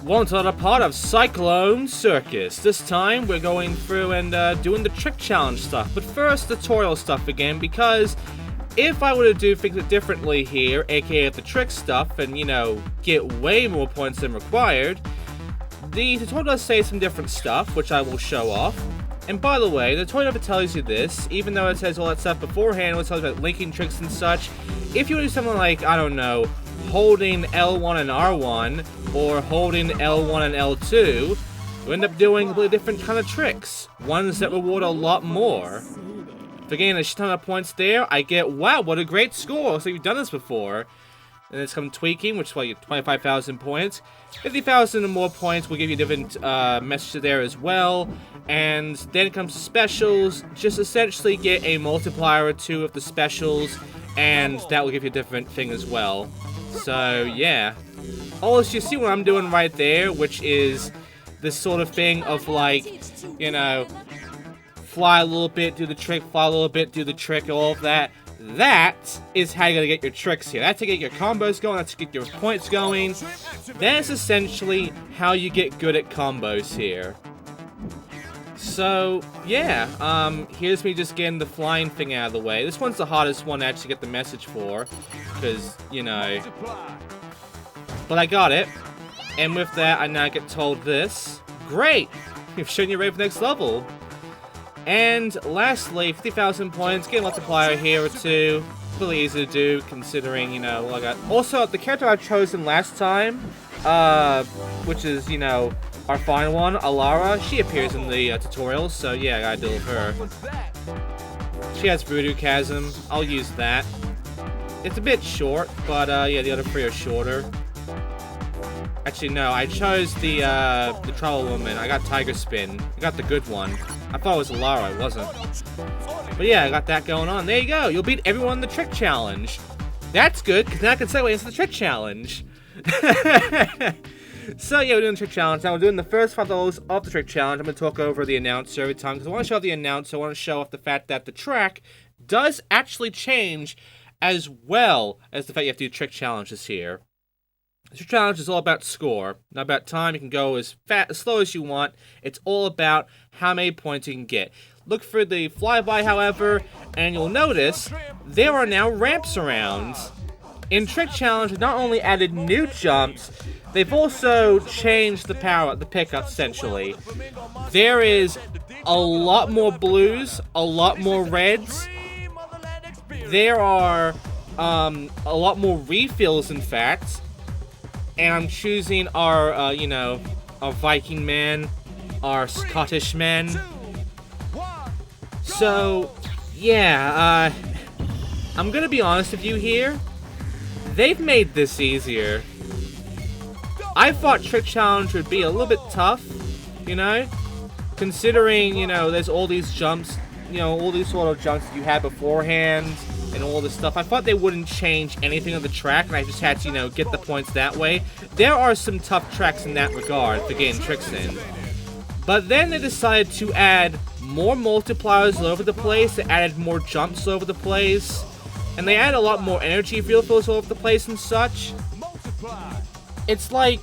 Welcome to another part of Cyclone Circus. This time we're going through and doing the trick challenge stuff. But first, tutorial stuff again, because if I were to do things differently here, aka the trick stuff, and you know, get way more points than required, the tutorial does say some different stuff, which I will show off. And by the way, the tutorial never tells you this, even though it says all that stuff beforehand, it tells you about linking tricks and such. If you do something like, I don't know, holding L1 and R1, or holding L1 and L2, you end up doing completely different kind of tricks. Ones that reward a lot more. For getting a ton of points there, I get, wow, what a great score, so you've done this before. And then some tweaking, which is why you get 25,000 points. 50,000 and more points will give you different messages there as well. And then it comes to specials. Just essentially get a multiplier or two of the specials, and that will give you a different thing as well. So, yeah. Also, you see what I'm doing right there, which is this sort of thing of like, you know, fly a little bit, do the trick, fly a little bit, do the trick, all of that. That is how you're gonna get your tricks here. That's to get your combos going, that's to get your points going. That's essentially how you get good at combos here. So, yeah, here's me just getting the flying thing out of the way. This one's the hardest one to actually get the message for, because, you know. But I got it, and with that, I now get told this. Great! You've shown you're ready for the next level. And lastly, 50,000 points, get a multiplier here or two. Really easy to do, considering, you know, what I got. Also, the character I've chosen last time, which is, you know, our final one, Alara, she appears in the tutorial, so yeah, I gotta deal with her. She has Voodoo Chasm, I'll use that. It's a bit short, but yeah, the other three are shorter. Actually, no, I chose the Trouble Woman. I got Tiger Spin. I got the good one. I thought it was Alara, it wasn't. But yeah, I got that going on. There you go, you'll beat everyone in the trick challenge. That's good, because now I can segue into the trick challenge. So yeah, we're doing the trick challenge. Now we're doing the first 5 levels of the trick challenge. I'm going to talk over the announcer every time, because I want to show off the announcer. I want to show off the fact that the track does actually change, as well as the fact you have to do trick challenges here. The trick challenge is all about score, not about time. You can go as slow as you want. It's all about how many points you can get. Look for the flyby, however, and you'll notice there are now ramps around. In Trick Challenge, they've not only added new jumps, they've also changed the power, the pickup, essentially. There is a lot more blues, a lot more reds. There are a lot more refills, in fact. And I'm choosing our, you know, our Viking man, our Scottish man. So, yeah, I'm gonna be honest with you here. They've made this easier. I thought Trick Challenge would be a little bit tough, you know? Considering, you know, there's all these jumps, you know, all these sort of jumps that you had beforehand, and all this stuff. I thought they wouldn't change anything on the track, and I just had to, you know, get the points that way. There are some tough tracks in that regard for getting tricks in. But then they decided to add more multipliers all over the place, they added more jumps all over the place, and they add a lot more energy refills all over the place and such. It's like,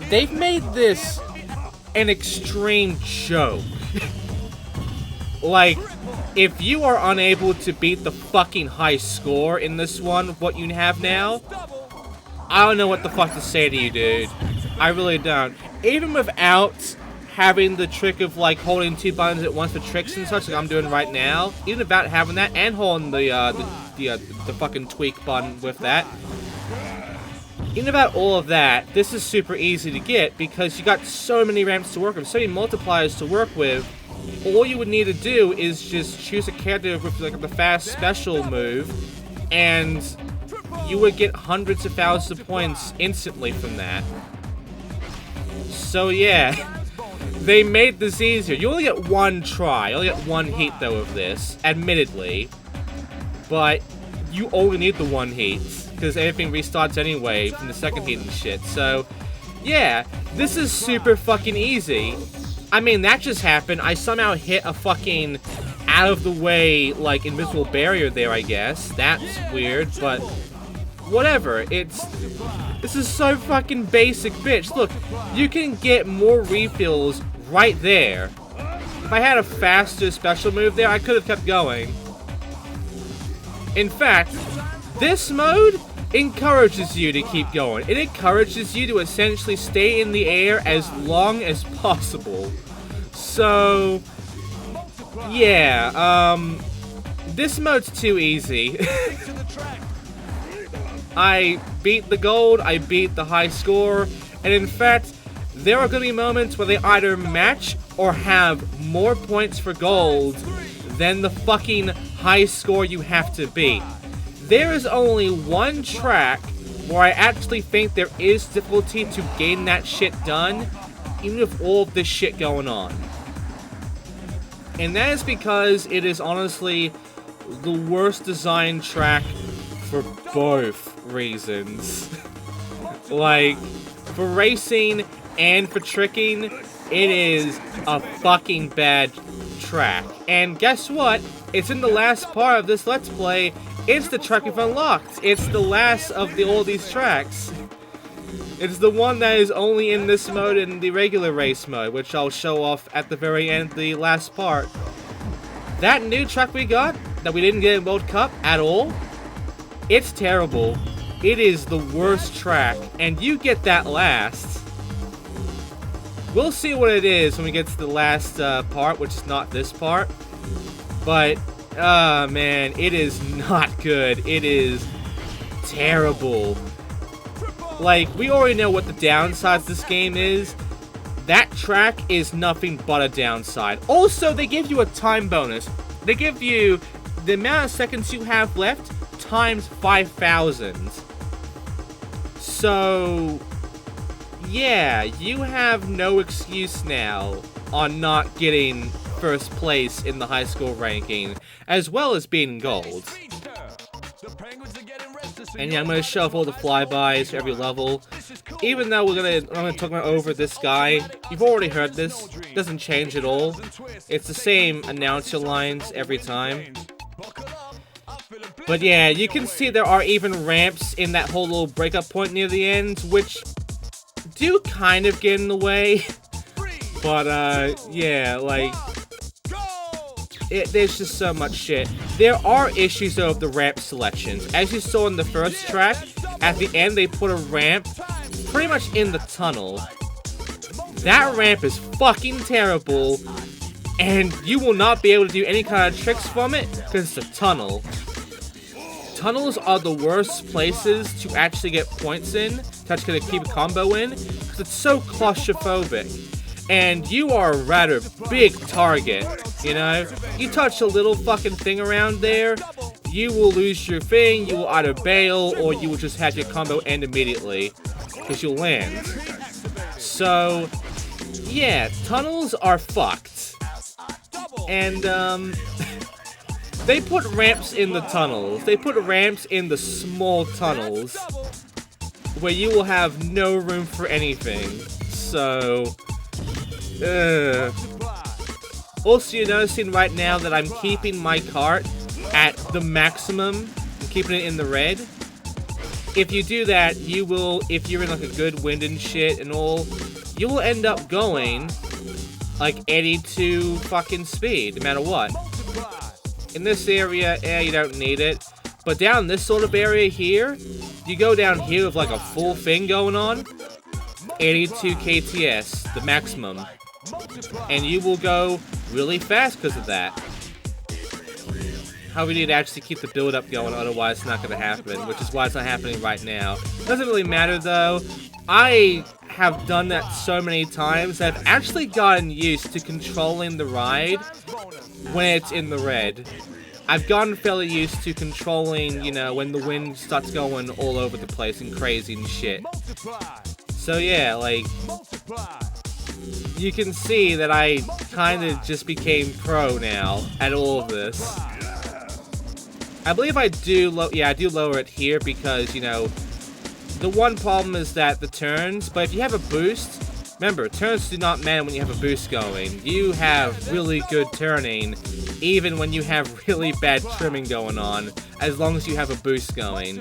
they've made this an extreme joke. Like, if you are unable to beat the fucking high score in this one, what you have now, I don't know what the fuck to say to you, dude. I really don't. Even without having the trick of, like, holding 2 buttons at once for tricks and such, like I'm doing right now, even without having that, and holding the fucking tweak button with that, even about all of that, this is super easy to get, because you got so many ramps to work with, so many multipliers to work with. All you would need to do is just choose a character with like the fast special move, and you would get hundreds of thousands of points instantly from that. So yeah, they made this easier. You only get one try, you only get one heat though of this, admittedly, but you only need the one heat, because everything restarts anyway from the second heat and shit. So yeah, this is super fucking easy. I mean, that just happened. I somehow hit a fucking out of the way, like, invisible barrier there, I guess. That's weird, but whatever. This is so fucking basic, bitch. Look, you can get more refills right there. If I had a faster special move there, I could have kept going. In fact, this mode encourages you to keep going. It encourages you to essentially stay in the air as long as possible. So, yeah, this mode's too easy. I beat the gold, I beat the high score, and in fact, there are going to be moments where they either match or have more points for gold than the fucking high score you have to beat. There is only one track where I actually think there is difficulty to gain that shit done, even with all of this shit going on. And that is because it is honestly the worst designed track for both reasons. Like, for racing and for tricking, it is a fucking bad track. And guess what? It's in the last part of this Let's Play. It's the track we've unlocked. It's the last of all these tracks. It's the one that is only in this mode in the regular race mode, which I'll show off at the very end, the last part. That new track we got, that we didn't get in World Cup at all, it's terrible. It is the worst track, and you get that last. We'll see what it is when we get to the last part, which is not this part. But, man, it is not good. It is terrible. Like, we already know what the downsides of this game is. That track is nothing but a downside. Also, they give you a time bonus. They give you the amount of seconds you have left times 5,000. So, yeah, you have no excuse now on not getting first place in the high school ranking, as well as being gold. And yeah, I'm gonna show off all the flybys for every level. Even though I'm gonna talk about over this guy, you've already heard this. It doesn't change at all. It's the same announcer lines every time. But yeah, you can see there are even ramps in that whole little breakup point near the end, which do kind of get in the way. But yeah, like, there's just so much shit. There are issues though with the ramp selections. As you saw in the first track, at the end they put a ramp pretty much in the tunnel. That ramp is fucking terrible, and you will not be able to do any kind of tricks from it because it's a tunnel. Tunnels are the worst places to actually get points in, to actually keep a combo in, because it's so claustrophobic. And you are a rather big target, you know? You touch a little fucking thing around there, you will lose your thing, you will either bail, or you will just have your combo end immediately, because you'll land. So, yeah, tunnels are fucked. And, they put ramps in the tunnels. They put ramps in the small tunnels, where you will have no room for anything. So, also, you're noticing right now that I'm keeping my cart at the maximum. I'm keeping it in the red. If you do that, you will, if you're in like a good wind and shit and all, you will end up going like 82 fucking speed, no matter what. In this area, you don't need it. But down this sort of area here, you go down here with like a full thing going on, 82 KTS, the maximum. And you will go really fast because of that. However, you need to actually keep the build-up going, otherwise it's not going to happen, which is why it's not happening right now. Doesn't really matter, though. I have done that so many times that I've actually gotten used to controlling the ride when it's in the red. I've gotten fairly used to controlling, you know, when the wind starts going all over the place and crazy and shit. So yeah, like, you can see that I kind of just became pro now at all of this. I believe I do lower it here because, you know, the one problem is that the turns, but if you have a boost, remember, turns do not matter when you have a boost going. You have really good turning, even when you have really bad trimming going on, as long as you have a boost going.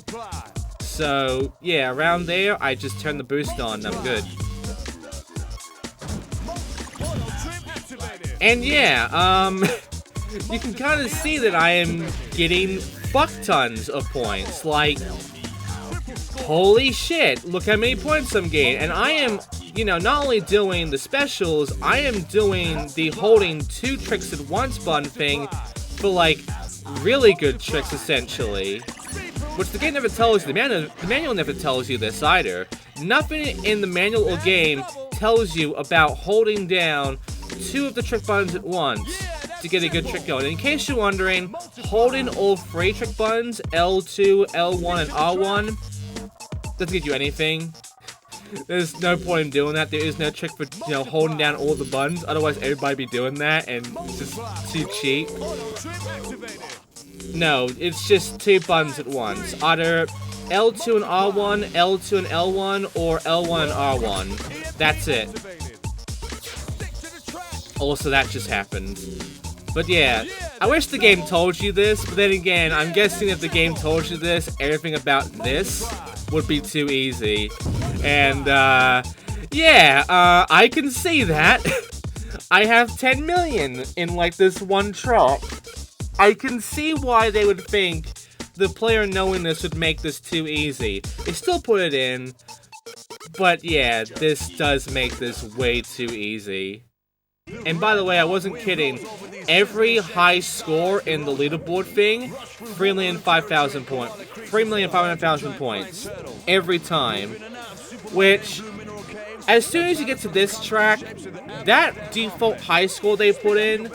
So, yeah, around there, I just turn the boost on and I'm good. And yeah, you can kind of see that I am getting fuck tons of points. Like, holy shit, look how many points I'm getting. And I am, you know, not only doing the specials, I am doing the holding 2 tricks at once button thing for, like, really good tricks, essentially. Which the game never tells you. The manual never tells you this either. Nothing in the manual or game tells you about holding down 2 of the trick buttons at once to get a good trick going. In case you're wondering, holding all 3 trick buttons, L2, L1, and R1, doesn't get you anything. There's no point in doing that. There is no trick for, you know, holding down all the buttons. Otherwise, everybody be doing that, and it's just too cheap. No, it's just 2 buttons at once. Either L2 and R1, L2 and L1, or L1 and R1. That's it. Also, that just happened. But yeah, I wish the game told you this, but then again, I'm guessing if the game told you this, everything about this would be too easy. And, yeah, I can see that. I have 10 million in, like, this one drop. I can see why they would think the player knowing this would make this too easy. They still put it in, but yeah, this does make this way too easy. And by the way, I wasn't kidding. Every high score in the leaderboard thing, 3,500,000 points. 3,500,000 points. Every time. Which, as soon as you get to this track, that default high score they put in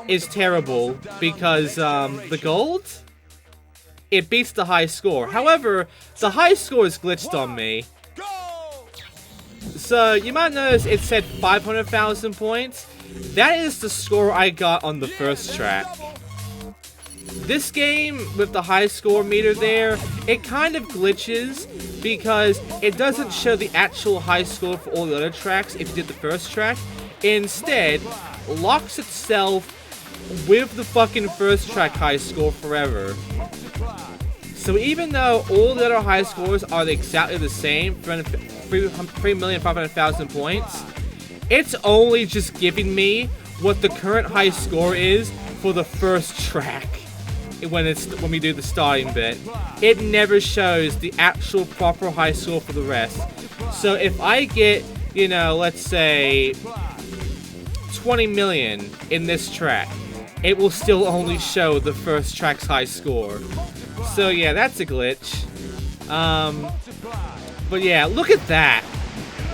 is terrible. Because, the gold, it beats the high score. However, the high score is glitched on me. So, you might notice it said 500,000 points. That is the score I got on the first track. This game, with the high score meter there, it kind of glitches because it doesn't show the actual high score for all the other tracks if you did the first track. Instead, locks itself with the fucking first track high score forever. So even though all the other high scores are exactly the same, 3,500,000 points, it's only just giving me what the current high score is for the first track when we do the starting bit. It never shows the actual proper high score for the rest. So if I get, you know, let's say 20 million in this track, it will still only show the first track's high score. So yeah, that's a glitch. But yeah, look at that.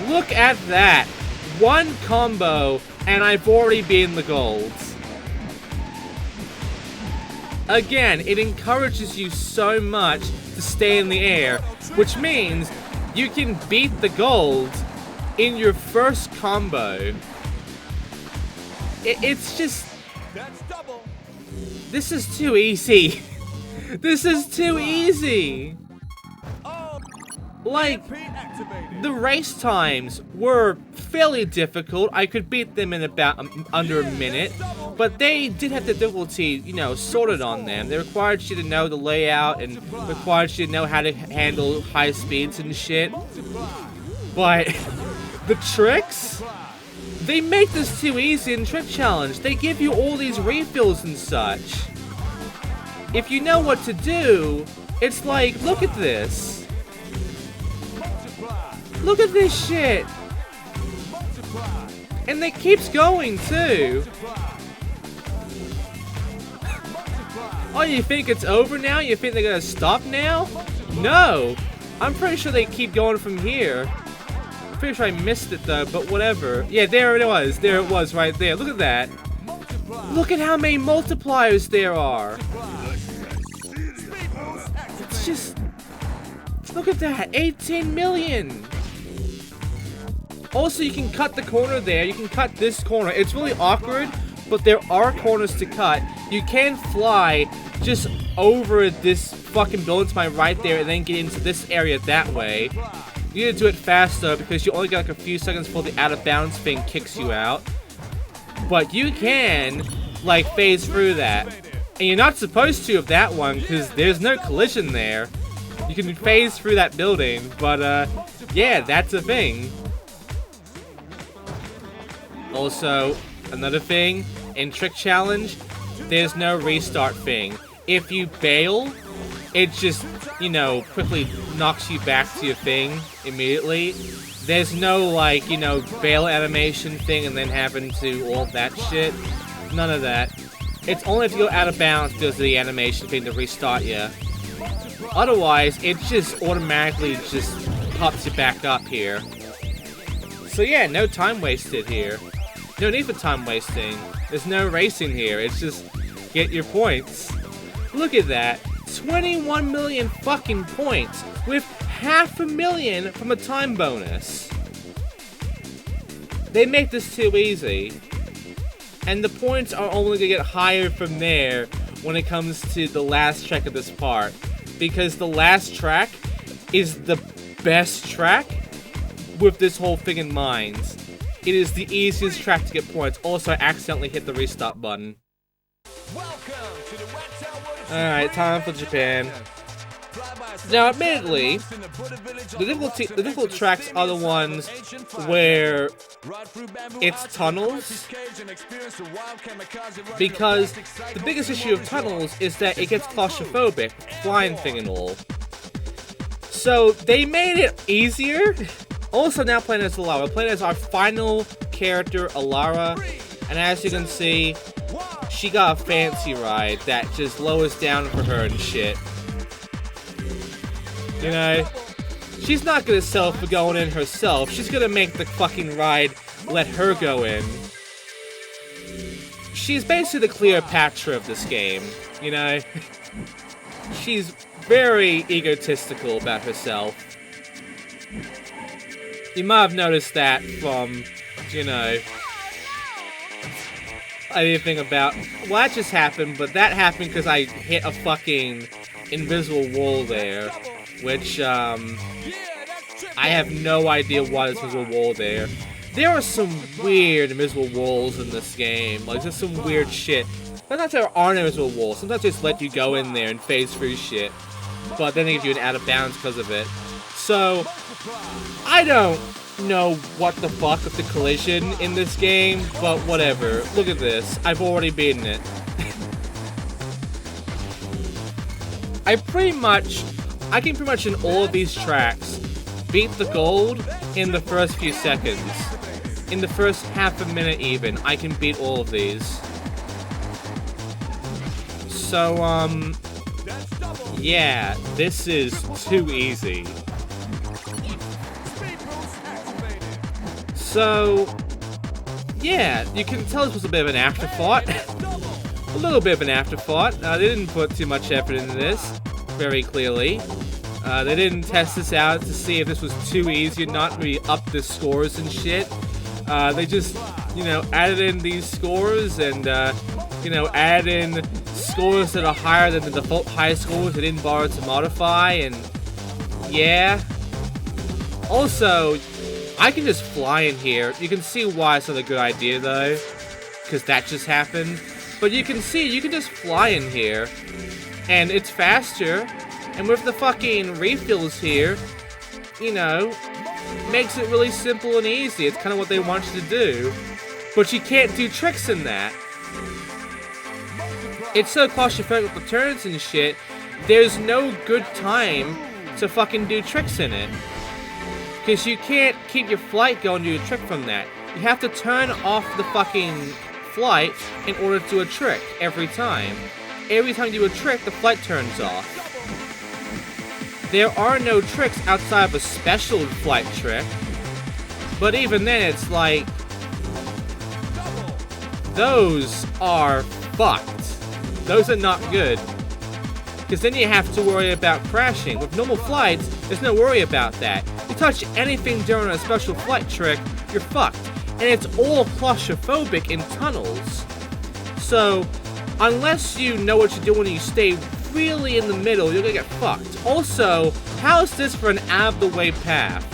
Look at that. One combo, and I've already beaten the golds. Again, it encourages you so much to stay in the air, which means you can beat the golds in your first combo. It's just... This is too easy. This is too easy. Like, the race times were fairly difficult. I could beat them in about under a minute, but they did have the difficulty, you know, sorted on them. They required you to know the layout and required you to know how to handle high speeds and shit. But the tricks, they make this too easy in Trick Challenge. They give you all these refills and such. If you know what to do, it's like, look at this. Look at this shit! And it keeps going, too! Oh, you think it's over now? You think they're gonna stop now? No! I'm pretty sure they keep going from here. I'm pretty sure I missed it, though, but whatever. Yeah, there it was. There it was, right there. Look at that. Look at how many multipliers there are! It's just... Look at that! 18 million! Also, you can cut the corner there. You can cut this corner. It's really awkward, but there are corners to cut. You can fly just over this fucking building to my right there and then get into this area that way. You need to do it fast, though, because you only get like a few seconds before the out-of-bounds thing kicks you out. But you can, like, phase through that. And you're not supposed to of that one, because there's no collision there. You can phase through that building, but yeah, that's a thing. Also, another thing, in Trick Challenge, there's no restart thing. If you bail, it just, you know, quickly knocks you back to your thing immediately. There's no, like, you know, bail animation thing and then having to do all that shit. None of that. It's only if you go out of bounds does the animation thing to restart you. Otherwise, it just automatically just pops you back up here. So yeah, no time wasted here. No need for time wasting. There's no racing here. It's just get your points. Look at that. 21 million fucking points with 500,000 from a time bonus. They make this too easy. And the points are only gonna get higher from there when it comes to the last track of this part. Because the last track is the best track with this whole thing in mind. It is the easiest track to get points. Also, I accidentally hit the restart button. Alright, time for Japan. Now, admittedly, the difficult tracks are the ones where it's tunnels, because the biggest issue of tunnels is that it gets claustrophobic, flying thing and all. So, they made it easier. Also, now playing as Alara. We're playing as our final character, Alara, and as you can see, she got a fancy ride that just lowers down for her and shit. You know, she's not gonna sell for going in herself. She's gonna make the fucking ride let her go in. She's basically the Cleopatra of this game, you know? She's very egotistical about herself. You might have noticed that from, you know, anything about... Well, that just happened, but that happened because I hit a fucking invisible wall there. Which, I have no idea why there's invisible wall there. There are some weird invisible walls in this game. Like, there's some weird shit. Sometimes there aren't invisible walls. Sometimes they just let you go in there and phase through shit. But then they give you an out of bounds because of it. So, I don't know what the fuck with the collision in this game, but whatever. Look at this. I've already beaten it. I can pretty much in all of these tracks beat the gold in the first few seconds. In the first half a minute even, I can beat all of these. So, yeah, this is too easy. So, yeah, you can tell this was a bit of an afterthought. A little bit of an afterthought. They didn't put too much effort into this, very clearly. They didn't test this out to see if this was too easy or not, maybe up the scores and shit. They just, you know, added in these scores and, you know, added in scores that are higher than the default high scores they didn't bother to modify, and yeah. Also, I can just fly in here. You can see why it's not a good idea, though, because that just happened. But you can see, you can just fly in here, and it's faster, and with the fucking refills here, you know, makes it really simple and easy. It's kind of what they want you to do, but you can't do tricks in that. It's so claustrophobic with the turns and shit, there's no good time to fucking do tricks in it. Because you can't keep your flight going to do a trick from that. You have to turn off the fucking flight in order to do a trick every time. Every time you do a trick, the flight turns off. There are no tricks outside of a special flight trick. But even then, it's like... those are fucked. Those are not good. Because then you have to worry about crashing. With normal flights, there's no worry about that. You touch anything during a special flight trick, you're fucked. And it's all claustrophobic in tunnels. So, unless you know what you're doing and you stay really in the middle, you're gonna get fucked. Also, how is this for an out-of-the-way path?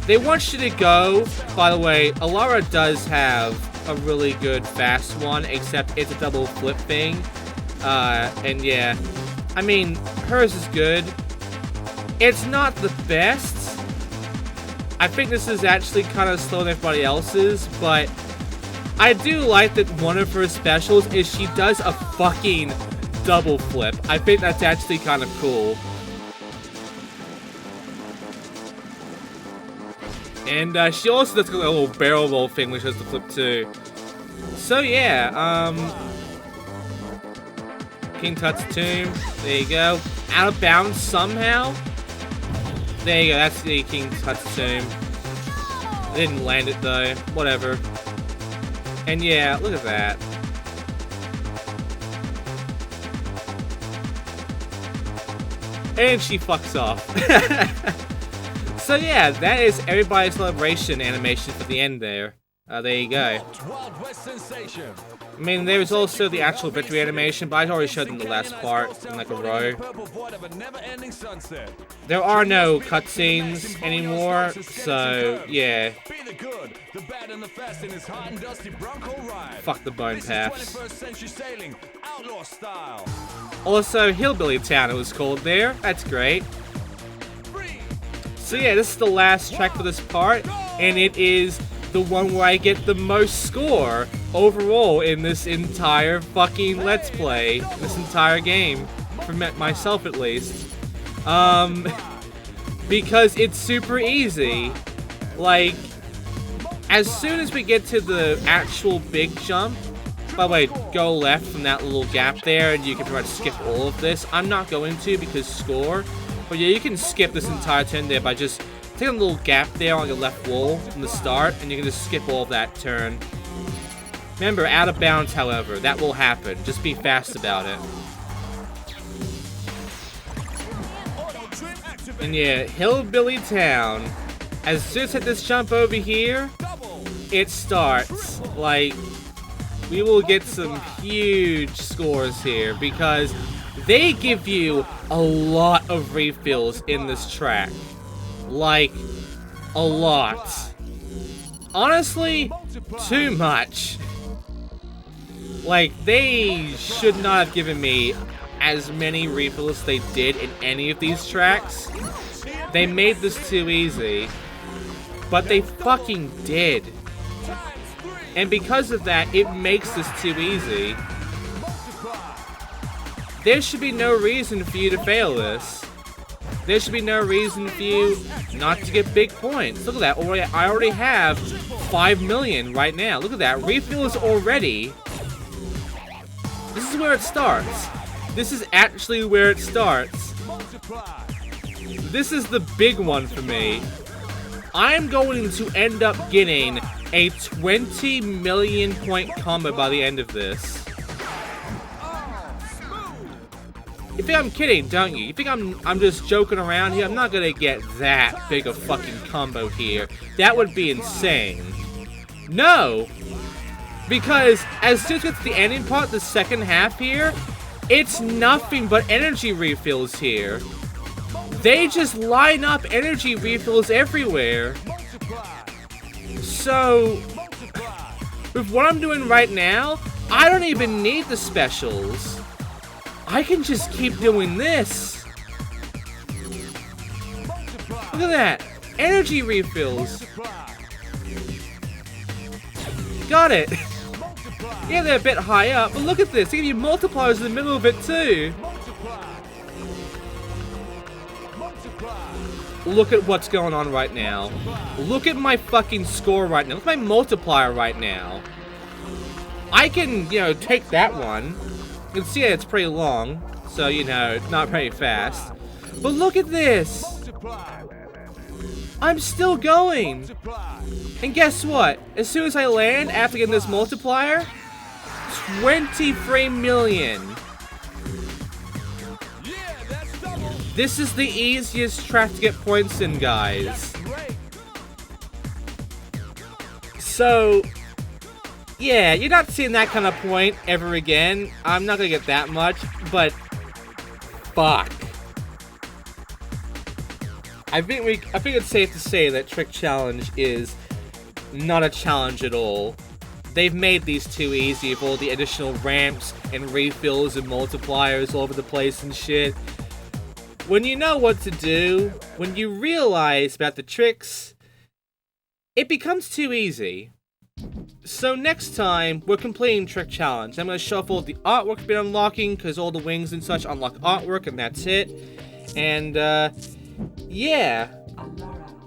They want you to go, by the way, Alara does have a really good fast one, except it's a double flip thing. And yeah, I mean, hers is good. It's not the best. I think this is actually kind of slower than everybody else's, but I do like that one of her specials is she does a fucking double flip. I think that's actually kind of cool. And she also does a little barrel roll thing which has the flip too. So yeah, King Tut's tomb. There you go. Out of bounds somehow. There you go, that's the King Tut's tomb. I didn't land it though. Whatever. And yeah, look at that. And she fucks off. So yeah, that is everybody's celebration animation for the end there. There you go. I mean, there was also the actual victory animation, but I already showed them the last part in like a row. There are no cutscenes anymore, so yeah. Fuck the bone paths. Also, Hillbilly Town it was called there. That's great. So yeah, this is the last track for this part, and it is the one where I get the most score overall in this entire fucking Let's Play, this entire game, for myself at least. Because it's super easy. Like, as soon as we get to the actual big jump, by the way, go left from that little gap there, and you can pretty much skip all of this. I'm not going to because score. But yeah, you can skip this entire turn there by just taking a little gap there on your left wall from the start, and you can just skip all of that turn. Remember, out of bounds, however, that will happen. Just be fast about it. And yeah, Hillbilly Town. As soon as I hit this jump over here, it starts. Like, we will get some huge scores here because they give you a lot of refills in this track. Like, a lot. Honestly, too much. Like, they should not have given me as many refills as they did in any of these tracks. They made this too easy. But they fucking did. And because of that, it makes this too easy. There should be no reason for you to fail this. There should be no reason for you not to get big points. Look at that. I already have 5 million right now. Look at that. Refills already. This is where it starts. This is actually where it starts. This is the big one for me. I'm going to end up getting a 20 million point combo by the end of this. You think I'm kidding, don't you? You think I'm just joking around here? I'm not gonna get that big a fucking combo here. That would be insane. No! Because as soon as we get to the ending part, the second half here, it's nothing but energy refills here. They just line up energy refills everywhere. So, with what I'm doing right now, I don't even need the specials. I can just keep doing this. Look at that. Energy refills. Got it. Yeah, they're a bit high up, but look at this. They give you multipliers in the middle of it too. Look at what's going on right now. Look at my fucking score right now. Look at my multiplier right now. I can, you know, take that one. You can see it's pretty long, so, you know, not very fast. But look at this! I'm still going! And guess what? As soon as I land, after getting this multiplier, 23 million! This is the easiest track to get points in, guys. So, yeah, you're not seeing that kind of point ever again. I'm not gonna get that much, but fuck. I think it's safe to say that Trick Challenge is not a challenge at all. They've made these too easy with all the additional ramps and refills and multipliers all over the place and shit. when you know what to do, when you realize about the tricks, it becomes too easy. So next time, we're completing Trick Challenge. I'm going to shuffle the artwork we've been unlocking, because all the wings and such unlock artwork, and that's it. And, yeah.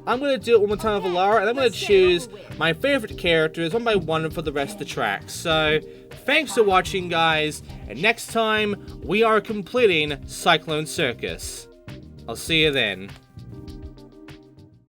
I'm going to do it one more time with Alara, and I'm going to choose my favorite characters one by one for the rest of the tracks. So, thanks for watching, guys, and next time, we are completing Cyclone Circus. I'll see you then.